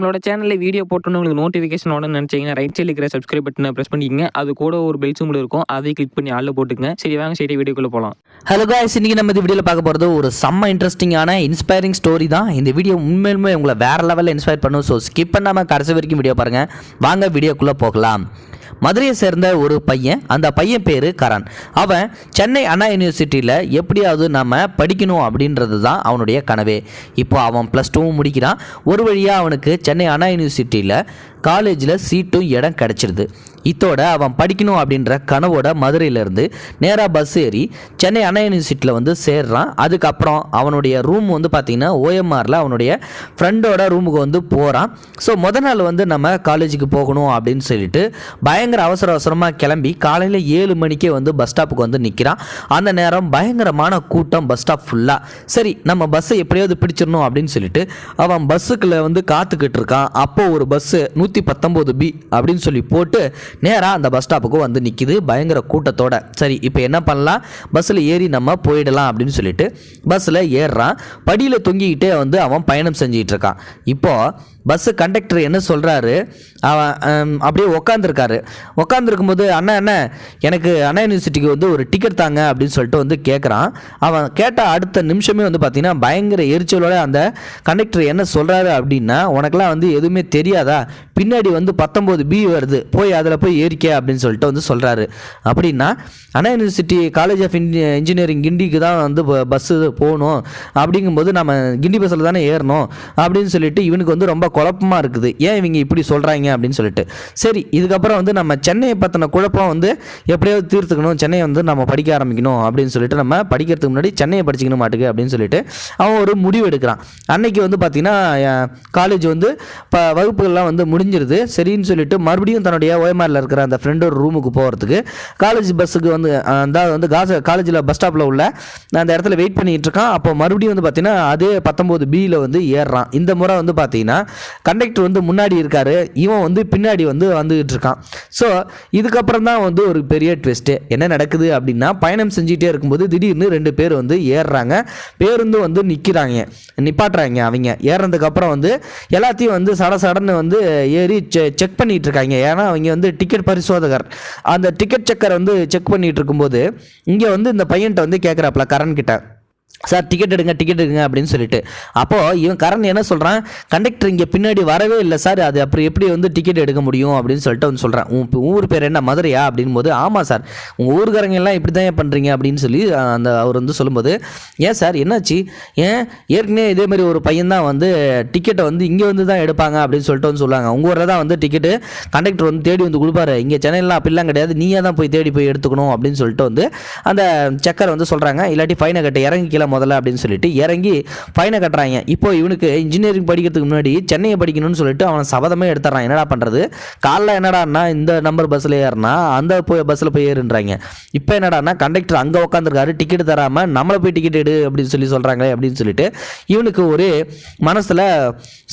நம்மளோட சேனல்ல வீடியோ போட்டோன்னு உங்களுக்கு நோட்டிஃபிகேஷன் வரணும்னு நினைச்சீங்கன்னா ரைட் சைடில் இருக்கிற சப்ஸ்கிரைப் பட்டனை பிரஸ் பண்ணிக்கங்க. அது கூட ஒரு பெல் சிம்பிள் இருக்கும், அதை கிளிக் பண்ணி ஆள்ல போட்டுக்கங்க. சரி வாங்க சரி வீடியோக்குள்ள போகலாம். ஹலோ காய்ஸ், இன்னைக்கு நம்ம இந்த வீடியோவில் பார்க்க போகிறது ஒரு செம்ம இன்ட்ரெஸ்டிங்கான இன்ஸ்பைரிங் ஸ்டோரி தான். இந்த வீடியோ உண்மையிலுமே உங்களை வேறு லெவலில் இன்ஸ்பயர் பண்ணும். ஸோ ஸ்கிப் பண்ணாமல் கடைசி வரைக்கும் வீடியோ பாருங்கள். வாங்க வீடியோக்குள்ளே போகலாம். மதுரையை சேர்ந்த ஒரு பையன், அந்த பையன் பேர் கரண். அவன் சென்னை அண்ணா யூனிவர்சிட்டியில் எப்படியாவது நம்ம படிக்கணும் அப்படின்றது தான் அவனுடைய கனவே. இப்போ அவன் +2 முடிக்கிறான். ஒரு வழியாக அவனுக்கு சென்னை அண்ணா யூனிவர்சிட்டியில் காலேஜில் சீட்டும் இடம் கிடச்சிருது. இதோட அவன் படிக்கணும் அப்படின்ற கனவோட மதுரையிலேருந்து நேராக பஸ் ஏறி சென்னை அண்ணா யூனிவர்சிட்டியில் வந்து சேர்றான். அதுக்கப்புறம் அவனுடைய ரூம் வந்து பார்த்திங்கன்னா OMRல அவனுடைய ஃப்ரெண்டோட ரூமுக்கு வந்து போகிறான். ஸோ நாள் வந்து நம்ம காலேஜுக்கு போகணும் அப்படின்னு சொல்லிட்டு பயங்கர அவசரமாக கிளம்பி காலையில் 7 மணிக்கே வந்து பஸ் ஸ்டாப்புக்கு வந்து நிற்கிறான். அந்த நேரம் பயங்கரமான கூட்டம் பஸ் ஸ்டாப் ஃபுல்லாக. சரி நம்ம பஸ்ஸை எப்படியாவது பிடிச்சிடணும் அப்படின்னு சொல்லிட்டு அவன் பஸ்ஸுக்குள்ளே வந்து காத்துக்கிட்டு இருக்கான். அப்போது ஒரு பஸ்ஸு 119B அப்படின்னு சொல்லி போட்டு நேராக அந்த பஸ் ஸ்டாப்புக்கு வந்து நிற்கிது பயங்கர கூட்டத்தோட. சரி இப்போ என்ன பண்ணலாம், பஸ்ஸில் ஏறி நம்ம போயிடலாம் அப்படின்னு சொல்லிட்டு பஸ்ஸில் ஏறுறான். படியில் தொங்கிக்கிட்டே வந்து அவன் பயணம் செஞ்சிகிட்டு இருக்கான். இப்போது பஸ்ஸு கண்டக்டர் என்ன சொல்கிறாரு, அவன் அப்படியே உட்காந்துருக்கும்போது அண்ணா எனக்கு அண்ணா யூனிவர்சிட்டிக்கு வந்து ஒரு டிக்கெட் தாங்க அப்படின்னு சொல்லிட்டு வந்து கேட்குறான். அவன் கேட்ட அடுத்த நிமிஷமே வந்து பார்த்திங்கன்னா பயங்கர எரிச்சலோட அந்த கண்டக்டர் என்ன சொல்கிறாரு அப்படின்னா, உனக்கெல்லாம் வந்து எதுவுமே தெரியாதா, பின்னாடி வந்து 19B வருது, போய் அதில் போய் ஏறிக்க அப்படின்னு சொல்லிட்டு வந்து சொல்கிறாரு. அப்படின்னா அண்ணா யூனிவர்சிட்டி காலேஜ் ஆஃப் இன்ஜினியரிங் கிண்டிக்கு தான் வந்து பஸ்ஸு போகணும், அப்படிங்கும்போது நம்ம கிண்டி பஸ்ஸில் தானே ஏறணும் அப்படின்னு சொல்லிட்டு இவனுக்கு வந்து ரொம்ப குழப்பமாக இருக்குது. ஏன் இவங்க இப்படி சொல்கிறாங்க அப்படின்னு சொல்லிட்டு. சரி இதுக்கப்புறம் வந்து நம்ம சென்னையை பற்றின குழப்பம் வந்து எப்படியாவது தீர்த்துக்கணும், சென்னையை வந்து நம்ம படிக்க ஆரம்பிக்கணும் அப்படின்னு சொல்லிட்டு நம்ம படிக்கிறதுக்கு முன்னாடி சென்னையை படிச்சிக்கணும் மாட்டுக்கு அப்படின்னு சொல்லிட்டு அவன் ஒரு முடிவு எடுக்கிறான். அன்னைக்கு வந்து பார்த்திங்கன்னா காலேஜ் வந்து வகுப்புகள்லாம் வந்து முடிஞ்சிருது. சரின்னு சொல்லிட்டு மறுபடியும் தன்னுடைய OMRல இருக்கிற அந்த ஃப்ரெண்டோட ரூமுக்கு போகிறதுக்கு காலேஜ் பஸ்ஸுக்கு வந்து வந்து காலேஜில் பஸ் ஸ்டாப்பில் உள்ள அந்த இடத்துல வெயிட் பண்ணிகிட்டு இருக்கான். அப்போ மறுபடியும் வந்து பார்த்திங்கன்னா அதே 19Bயில் வந்து ஏறுறான். இந்த முறை வந்து பார்த்திங்கன்னா கண்டக்டர் வந்து முன்னாடி இருக்காரு, இவன் வந்து பின்னாடி வந்து வந்துகிட்டு இருக்கான். ஸோ இதுக்கப்புறம் தான் வந்து ஒரு பெரிய ட்விஸ்ட்டு என்ன நடக்குது அப்படின்னா, பயணம் செஞ்சுட்டே இருக்கும்போது திடீர்னு 2 பேர் வந்து ஏறுறாங்க. பேருந்து வந்து நிப்பாட்டுறாங்க. அவங்க ஏறினதுக்கப்புறம் வந்து எல்லாத்தையும் வந்து சடன்னு வந்து ஏறி செக் பண்ணிட்டு இருக்காங்க. ஏன்னா அவங்க வந்து டிக்கெட் பரிசோதகர். அந்த டிக்கெட் செக்கர் வந்து செக் பண்ணிட்டு இருக்கும்போது இங்கே வந்து இந்த பையன்கிட்ட வந்து கேட்குறாப்புல கரண் கிட்ட, சார் டிக்கெட் எடுங்க அப்படின்னு சொல்லிட்டு. அப்போது இவன் கரண் என்ன சொல்கிறான், கண்டக்டர் இங்கே பின்னாடி வரவே இல்லை சார், அது அப்புறம் எப்படி வந்து டிக்கெட் எடுக்க முடியும் அப்படின்னு சொல்லிட்டு வந்து சொல்கிறான். ஊர் பேர் என்ன மதுரையா அப்படின் போது, ஆமாம் சார் உங்கள் ஊருக்காரங்க எல்லாம் இப்படி தான் பண்ணுறீங்க அப்படின்னு சொல்லி அந்த அவர் வந்து சொல்லும்போது, ஏன் சார் என்னாச்சு, ஏன் ஏற்கனவே இதே மாதிரி ஒரு பையன் தான் வந்து டிக்கெட்டை வந்து இங்கே வந்து தான் எடுப்பாங்க அப்படின்னு சொல்லிட்டு வந்து சொல்லுவாங்க. உங்கள் ஊரில் தான் வந்து டிக்கெட்டு கண்டக்டர் வந்து தேடி வந்து கொடுப்பாரு, இங்கே சென்னையில் அப்படிலாம் கிடையாது, நீயே தான் போய் தேடி போய் எடுத்துக்கணும் அப்படின்னு சொல்லிட்டு வந்து அந்த செக்கர் வந்து சொல்கிறாங்க. இல்லாட்டி ஃபைனை கட்ட இறங்கி முதல்ல அப்படின்னு சொல்லிட்டு இறங்கி ஃபைனை கட்டுறாங்க. இப்போ இவனுக்கு இன்ஜினியரிங் படிக்கிறதுக்கு முன்னாடி சென்னையை படிக்கணும்னு சொல்லிட்டு அவன் சபதமே எடுத்துறான். என்னடா பண்ணுறது, காலைல என்னடான்னா இந்த நம்பர் பஸ்ஸில் ஏறினா அந்த பஸ்ஸில் போய் ஏறுன்றாங்க. இப்போ என்னடான்னா கண்டக்டர் அங்கே உட்காந்துருக்காரு, டிக்கெட் தராமல் நம்மளை போய் டிக்கெட் எடு அப்படின்னு சொல்லி சொல்கிறாங்களே அப்படின்னு சொல்லிட்டு இவனுக்கு ஒரு மனசில்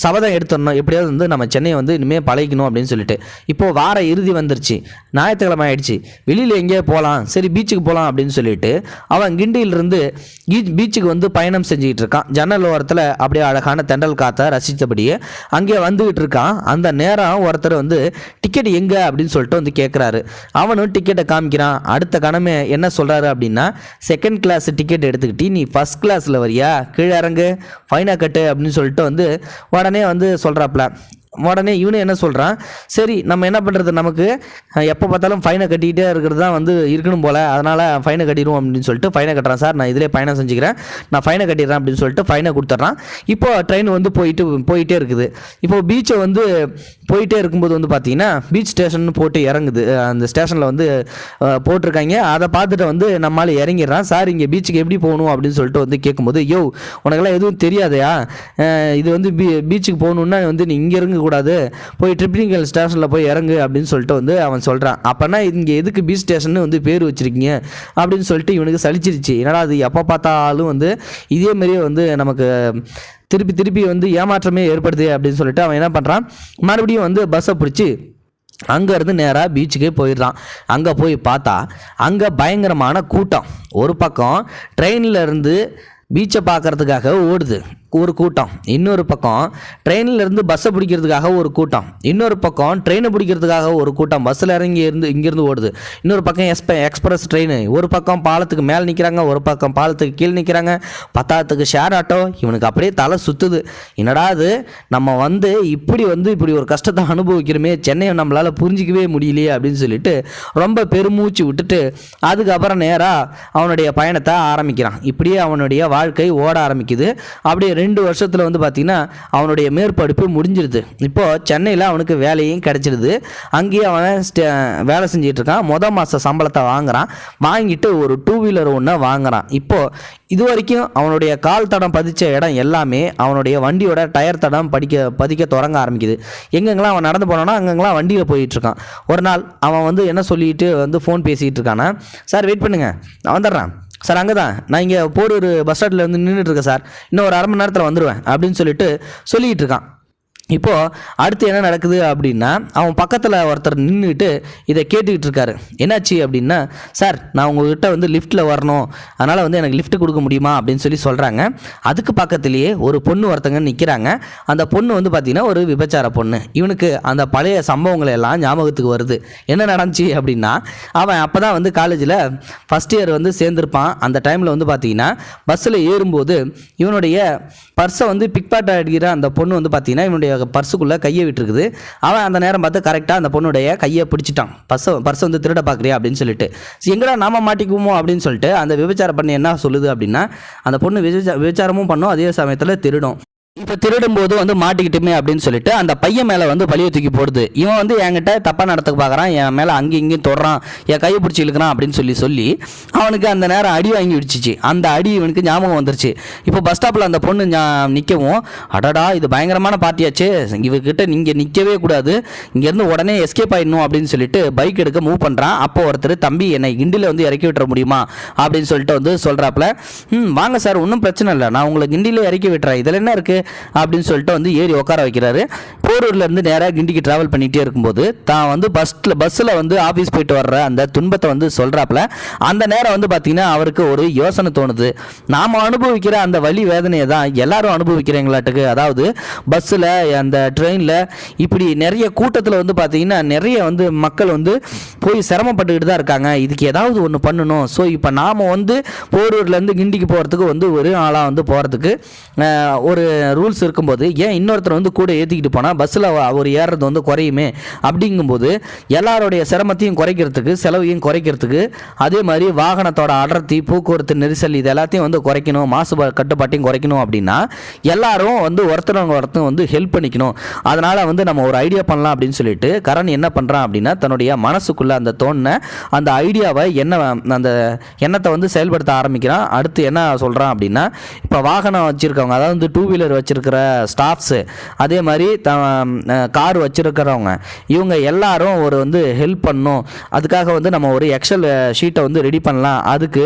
சபதம் எடுத்துடணும், எப்படியாவது வந்து நம்ம சென்னையை வந்து இனிமேல் பழகிக்கணும் அப்படின்னு சொல்லிட்டு. இப்போது வார இறுதி வந்துருச்சு, ஞாயிற்றுக்கிழமை ஆயிடுச்சு, வெளியில் எங்கேயோ போகலாம், சரி பீச்சுக்கு போகலாம் அப்படின்னு சொல்லிட்டு அவன் கிண்டியிலிருந்து பீச்சுக்கு வந்து பயணம் செஞ்சுக்கிட்டு இருக்கான். ஜன்னல் ஓரத்தில் அப்படியே அழகான தென்றல் காற்றை ரசித்தபடியே அங்கே வந்துகிட்டு இருக்கான். அந்த நேரம் ஒருத்தர் வந்து டிக்கெட் எங்கே அப்படின்னு சொல்லிட்டு வந்து கேட்குறாரு. அவனும் டிக்கெட்டை காமிக்கிறான். அடுத்த கணமே என்ன சொல்கிறாரு அப்படின்னா, செகண்ட் கிளாஸ் டிக்கெட் எடுத்துக்கிட்டு நீ ஃபஸ்ட் கிளாஸில் வரியா, கீழே இறங்கு, ஃபைனை கட்டு அப்படின்னு சொல்லிட்டு வந்து உடனே வந்து சொல்கிறாப்புல. உடனே இவனு என்ன சொல்கிறான், சரி நம்ம என்ன பண்ணுறது, நமக்கு எப்போ பார்த்தாலும் ஃபைனை கட்டிக்கிட்டே இருக்கிறது தான் வந்து இருக்கணும் போல், அதனால் ஃபைனை கட்டிடுவோம் அப்படின்னு சொல்லிட்டு ஃபைனை கட்டுறான். சார் நான் இதிலே பயணம் செஞ்சுக்கிறேன், நான் ஃபைனை கட்டிடுறேன் அப்படின்னு சொல்லிட்டு ஃபைனை கொடுத்துட்றான். இப்போது ட்ரெயின் வந்து போயிட்டே இருக்குது. இப்போது பீச்சை வந்து போயிட்டே இருக்கும்போது வந்து பார்த்திங்கன்னா பீச் ஸ்டேஷன் போட்டு இறங்குது. அந்த ஸ்டேஷனில் வந்து போட்டிருக்காங்க. அதை பார்த்துட்டு வந்து நம்மளால் இறங்கிடுறான். சார் இங்கே பீச்சுக்கு எப்படி போகணும் அப்படின்னு சொல்லிட்டு வந்து கேட்கும்போது, யோ உனக்கெல்லாம் எதுவும் தெரியாதையா, இது வந்து பீச்சுக்கு போகணுன்னா வந்து நீ இங்கே இறங்க கூடாது, போய் ட்ரிப்ளிங்கல் ஸ்டேஷனில் போய் இறங்கு அப்படின்னு சொல்லிட்டு வந்து அவன் சொல்கிறான். அப்போனா இங்கே எதுக்கு பீச் ஸ்டேஷன் வந்து பேர் வச்சுருக்கீங்க அப்படின்னு சொல்லிட்டு இவனுக்கு சலிச்சிருச்சு. என்னடா அது எப்போ பார்த்தாலும் வந்து இதே மாதிரியே வந்து நமக்கு திருப்பி வந்து ஏமாற்றமே ஏற்படுது அப்படின்னு சொல்லிட்டு அவன் என்ன பண்ணுறான், மறுபடியும் வந்து பஸ்ஸை பிடிச்சி அங்கேருந்து நேராக பீச்சுக்கே போயிடுறான். அங்கே போய் பார்த்தா அங்கே பயங்கரமான கூட்டம். ஒரு பக்கம் ட்ரெயினில் இருந்து பீச்சை பார்க்குறதுக்காக ஓடுது, ஒரு கூட்டம், இன்னொரு பக்கம் ட்ரெயினில் இருந்து பஸ்ஸை பிடிக்கிறதுக்காக ஒரு கூட்டம், இன்னொரு பக்கம் ட்ரெயினை பிடிக்கிறதுக்காக ஒரு கூட்டம், பஸ்ஸில் இறங்கி இங்கேருந்து ஓடுது, இன்னொரு பக்கம் எக்ஸ்பிரஸ் ட்ரெயின், ஒரு பக்கம் பாலத்துக்கு மேலே நிற்கிறாங்க, ஒரு பக்கம் பாலத்துக்கு கீழே நிற்கிறாங்க, பத்தாத்துக்கு ஷேர் ஆட்டோ. இவனுக்கு அப்படியே தலை சுற்றுது. என்னடா அது, நம்ம இப்படி ஒரு கஷ்டத்தை அனுபவிக்கிறோமே, சென்னையை நம்மளால் புரிஞ்சிக்கவே முடியலையே அப்படின்னு சொல்லிட்டு ரொம்ப பெருமூச்சு விட்டுட்டு அதுக்கப்புறம் நேராக அவனுடைய பயணத்தை ஆரம்பிக்கிறான். இப்படியே அவனுடைய வாழ்க்கை ஓட ஆரம்பிக்குது. அப்படியே 2 வருஷத்தில் பார்த்திங்கன்னா அவனுடைய மேற்படிப்பு முடிஞ்சிருது. இப்போது சென்னையில் அவனுக்கு வேலையும் கிடச்சிருது. அங்கேயே அவன் வேலை செஞ்சிட்டு இருக்கான். மாத சம்பளத்தை வாங்குறான். வாங்கிட்டு ஒரு 2 வீலர் ஒன்று வாங்குறான். இப்போது இது வரைக்கும் அவனுடைய கால் தடம் பதிச்ச இடம் எல்லாமே அவனுடைய வண்டியோட டயர் தடம் பதிக்க தொடங்க ஆரம்பிக்குது. எங்கெங்கெல்லாம் அவன் நடந்து போனானோ அங்கெங்கெல்லாம் வண்டியில் போயிட்டுருக்கான். ஒரு நாள் அவன் என்ன சொல்லிட்டு ஃபோன் பேசிகிட்டு இருக்கானா, சார் வெயிட் பண்ணுங்கள் நான் வந்துடுறேன் சார், அங்கே தான் நான் இங்கே போரூர் பஸ் ஸ்டாண்டில் நின்றுட்டுருக்கேன் சார், இன்னும் ஒரு 1/2 மணி நேரத்தில் வந்துடுவேன் அப்படின்னு சொல்லிகிட்டு இருக்கான். இப்போது அடுத்து என்ன நடக்குது அப்படின்னா, அவன் பக்கத்தில் ஒருத்தர் நின்றுட்டு இதை கேட்டுக்கிட்டு இருக்காரு. என்னாச்சு அப்படின்னா, சார் நான் உங்கள்கிட்ட லிஃப்ட்டில் வரணும், அதனால் எனக்கு லிஃப்ட் கொடுக்க முடியுமா அப்படின்னு சொல்கிறாங்க. அதுக்கு பக்கத்துலேயே ஒரு பொண்ணு ஒருத்தங்க நிற்கிறாங்க. அந்த பொண்ணு பார்த்திங்கன்னா ஒரு விபச்சார பொண்ணு. இவனுக்கு அந்த பழைய சம்பவங்கள் எல்லாம் ஞாபகத்துக்கு வருது. என்ன நடந்துச்சு அப்படின்னா, அவன் அப்போ தான் காலேஜில் ஃபஸ்ட் இயர் சேர்ந்துருப்பான். அந்த டைமில் பார்த்திங்கன்னா பஸ்ஸில் ஏறும்போது இவனுடைய பர்ஸை பிக் பாக்கெட் அடிக்கிற அந்த பொண்ணு பார்த்திங்கன்னா இவனுடைய பர்ஸுக்குள்ளே கையை விட்டுருக்குது. அவன் அந்த நேரம் பார்த்து கரெக்டாக அந்த பொண்ணுடைய கையை பிடிச்சிட்டான். பர்ஸை திருட பார்க்குறியா அப்படின்னு சொல்லிட்டு, எங்கடா நாம மாட்டிக்குமோ அப்படின்னு சொல்லிட்டு அந்த விபச்சாரம் பண்ணி என்ன சொல்லுது அப்படின்னா, அந்த பொண்ணு விபச்சாரமும் பண்ணும், அதே சமயத்தில் திருடும். இப்போ திருடும்போது மாட்டிக்கிட்டுமே அப்படின்னு சொல்லிட்டு அந்த பையன் மேலே பழியை தூக்கி போடுது. இவன் என்கிட்ட தப்பாக நடத்துக்கு பார்க்குறான், என் மேலே அங்கேயும் இங்கேயும் தொடுறான், என் கையை பிடிச்சி இழுக்கிறான் அப்படின்னு சொல்லி அவனுக்கு அந்த நேரம் அடி வாங்கி விடுச்சிச்சு. அந்த அடி இவனுக்கு ஞாபகம் வந்துருச்சு. இப்போ பஸ் ஸ்டாப்பில் அந்த பொண்ணு நிற்கவும், அடடா இது பயங்கரமான பார்ட்டியாச்சு, இவர்கிட்ட நீங்கள் நிற்கவே கூடாது, இங்கேருந்து உடனே எஸ்கேப் ஆகிடணும் அப்படின்னு சொல்லிட்டு பைக் எடுக்க மூவ் பண்ணுறான். அப்போ ஒருத்தர், தம்பி என்னை கிண்டியில் இறக்கி விட்டுற முடியுமா அப்படின்னு சொல்லிட்டு சொல்கிறாப்புல. வாங்க சார், ஒன்றும் பிரச்சனை இல்லை, நான் உங்களை கிண்டியில் இறக்கி விட்டுறேன், இதில் என்ன இருக்குது அப்படின்னு சொல்லிட்டு ஏறி உட்கார வைக்கிறாரு. போரூர்லேருந்து நேராக கிண்டிக்கு ட்ராவல் பண்ணிகிட்டே இருக்கும்போது தான் பஸ்ஸில் ஆஃபீஸ் போயிட்டு வர்ற அந்த துன்பத்தை சொல்கிறாப்புல. அந்த நேரம் பார்த்தீங்கன்னா அவருக்கு ஒரு யோசனை தோணுது. நாம் அனுபவிக்கிற அந்த வலி வேதனையை தான் எல்லாரும் அனுபவிக்கிறீங்களாட்டுக்கு. அதாவது பஸ்ஸில் அந்த ட்ரெயினில் இப்படி நிறைய கூட்டத்தில் பார்த்தீங்கன்னா நிறைய மக்கள் போய் சிரமப்பட்டுக்கிட்டு தான் இருக்காங்க. இதுக்கு ஏதாவது ஒன்று பண்ணணும். ஸோ இப்போ நாம் போரூர்லேருந்து கிண்டிக்கு போகிறதுக்கு ஒரு ஆளாக போகிறதுக்கு ஒரு ரூல்ஸ் இருக்கும்போது ஏன் இன்னொருத்தர் கூட ஏற்றிக்கிட்டு போனால் பஸ்ஸில் அவர் ஏறுறது குறையுமே. அப்படிங்கும்போது எல்லாருடைய சிரமத்தையும் குறைக்கிறதுக்கு, செலவையும் குறைக்கிறதுக்கு, அதே மாதிரி வாகனத்தோட அடர்த்தி, போக்குவரத்து நெரிசல் இது எல்லாத்தையும் குறைக்கணும், மாசு கட்டுப்பாட்டையும் குறைக்கணும். அப்படின்னா எல்லாரும் ஒருத்தர் ஹெல்ப் பண்ணிக்கணும். அதனால் நம்ம ஒரு ஐடியா பண்ணலாம் அப்படின்னு சொல்லிட்டு கரண் என்ன பண்ணுறான் அப்படின்னா, தன்னுடைய மனசுக்குள்ளே அந்த தோணுன அந்த ஐடியாவை அந்த எண்ணத்தை செயல்படுத்த ஆரம்பிக்கிறான். அடுத்து என்ன சொல்கிறான் அப்படின்னா, இப்போ வாகனம் வச்சுருக்கவங்க, அதாவது 2 வீலர் வச்சுருக்கிற ஸ்டாஃப்ஸு, அதே மாதிரி கார் வச்சுருக்கிறவங்க, இவங்க எல்லாரும் ஹெல்ப் பண்ணணும். அதுக்காக நம்ம ஒரு எக்ஸல் ஷீட்டை ரெடி பண்ணலாம். அதுக்கு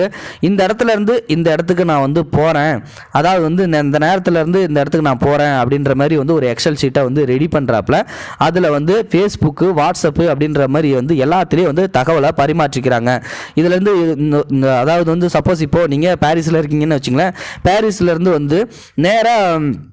இந்த இடத்துல இருந்து இந்த இடத்துக்கு நான் போகிறேன், அதாவது இந்த நேரத்துலேருந்து இந்த இடத்துக்கு நான் போகிறேன் அப்படின்ற மாதிரி ஒரு எக்ஸல் ஷீட்டை ரெடி பண்ணுறாப்புல. அதில் ஃபேஸ்புக்கு, வாட்ஸ்அப்பு அப்படின்ற மாதிரி எல்லாத்துலேயும் தகவலை பரிமாற்றிக்கிறாங்க. இதுலேருந்து அதாவது சப்போஸ் இப்போது நீங்கள் பாரிஸில் இருக்கீங்கன்னு வச்சுங்களேன், பாரிஸ்லேருந்து நேராக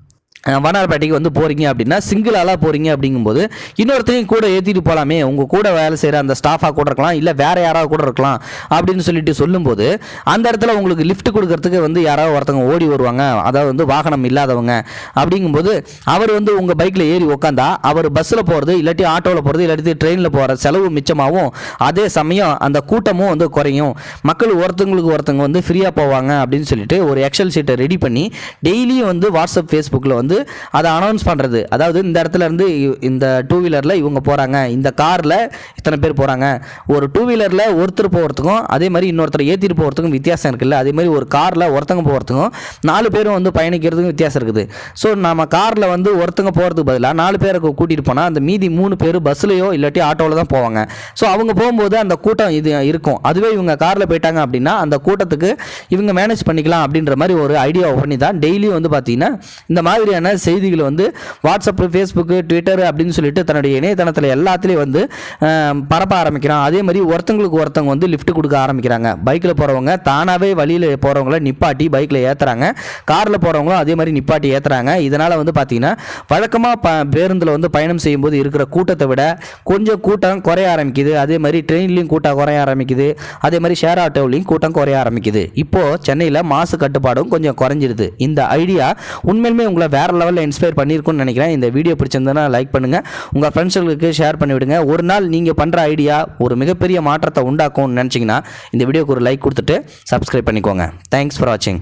வண்ணாரப்பேட்டைக்கு போகிறீங்க அப்படின்னா சிங்கிள் ஆளாக போகிறீங்க அப்படிங்கும்போது இன்னொருத்தரையும் கூட ஏற்றிட்டு போகலாமே, உங்கள் கூட வேலை செய்கிற அந்த ஸ்டாஃபாக கூட இருக்கலாம், இல்லை வேறு யாராவது கூட இருக்கலாம் அப்படின்னு சொல்லும்போது அந்த இடத்துல உங்களுக்கு லிஃப்ட் கொடுக்கறதுக்கு யாராவது ஒருத்தவங்க ஓடி வருவாங்க, அதாவது வாகனம் இல்லாதவங்க. அப்படிங்கும்போது அவர் உங்கள் பைக்கில் ஏறி உட்காந்தா அவர் பஸ்ஸில் போகிறது, இல்லாட்டி ஆட்டோவில் போகிறது, இல்லாட்டி ட்ரெயினில் போகிற செலவு மிச்சமாகவும், அதே சமயம் அந்த கூட்டமும் குறையும், மக்கள் ஒருத்தவங்களுக்கு ஒருத்தவங்க ஃப்ரீயாக போவாங்க அப்படின்னு சொல்லிட்டு ஒரு எக்ஸல் ஷீட்டை ரெடி பண்ணி டெய்லியும் வாட்ஸ்அப், ஃபேஸ்புக்கில் அதை அனௌன்ஸ் பண்ணுறது. அதாவது இந்த இடத்துல இருந்து இந்த 2 வீலரில் இவங்க போகிறாங்க, இந்த காரில் இத்தனை பேர் போகிறாங்க. ஒரு 2 வீலரில் ஒருத்தர் போகிறதுக்கும் அதே மாதிரி இன்னொருத்தர் ஏற்றிட்டு போகிறதுக்கும் வித்தியாசம் இருக்குல்ல. அதே மாதிரி ஒரு காரில் ஒருத்தங்க போகிறதுக்கும் 4 பேரும் பயணிக்கிறதுக்கும் வித்தியாசம் இருக்குது. ஸோ நம்ம காரில் ஒருத்தங்க போகிறதுக்கு பதிலாக 4 பேரை கூட்டிகிட்டு போனால் அந்த மீதி 3 பேர் பஸ்லையோ இல்லாட்டி ஆட்டோவில் தான் போவாங்க. ஸோ அவங்க போகும்போது அந்த கூட்டம் இது இருக்கும். அதுவே இவங்க காரில் போயிட்டாங்க அப்படின்னா அந்த கூட்டத்துக்கு இவங்க மேனேஜ் பண்ணிக்கலாம் அப்படின்ற மாதிரி ஒரு ஐடியா பண்ணி தான் டெய்லியும் பார்த்தீங்கன்னா இந்த மாதிரியான மாதிரியான செய்திகளை வந்து வாட்ஸ்அப்பு, ஃபேஸ்புக்கு, ட்விட்டர் அப்படின்னு சொல்லிட்டு தன்னுடைய இணையதளத்தில் எல்லாத்துலேயும் வந்து பரப்ப ஆரம்பிக்கிறான். அதே மாதிரி ஒருத்தவங்களுக்கு ஒருத்தவங்க வந்து லிஃப்ட் கொடுக்க ஆரம்பிக்கிறாங்க. பைக்கில் போகிறவங்க தானாகவே வழியில் போகிறவங்கள நிப்பாட்டி பைக்கில் ஏற்றுறாங்க. காரில் போகிறவங்களும் அதே மாதிரி நிப்பாட்டி ஏற்றுறாங்க. இதனால் வந்து பார்த்திங்கன்னா வழக்கமாக பேருந்தில் வந்து பயணம் செய்யும்போது இருக்கிற கூட்டத்தை விட கொஞ்சம் கூட்டம் குறைய ஆரம்பிக்குது. அதே மாதிரி ட்ரெயின்லையும் கூட்டம் குறைய ஆரம்பிக்குது. அதே மாதிரி ஷேர் ஆட்டோவிலையும் கூட்டம் குறைய ஆரம்பிக்குது. இப்போது சென்னையில் மாசு கட்டுப்பாடும் கொஞ்சம் குறைஞ்சிருது. இந்த ஐடியா உண்மையிலுமே உங்களை வேறு லெவலில் இன்ஸ்பயர் பண்ணியிருக்குன்னு நினைக்கிறேன். இந்த வீடியோ பிடிச்சிருந்ததுன்னா லைக் பண்ணுங்கள், உங்கள் ஃப்ரெண்ட்ஸுகளுக்கு ஷேர் பண்ணிவிடுங்க. ஒரு நாள் நீங்கள் பண்ணுற ஐடியா ஒரு மிகப்பெரிய மாற்றத்தை உண்டாக்கும்னு நினச்சிங்கன்னா இந்த வீடியோக்கு ஒரு லைக் கொடுத்துட்டு சப்ஸ்கிரைப் பண்ணிக்கோங்க. தேங்க்ஸ் ஃபார் வாட்சிங்.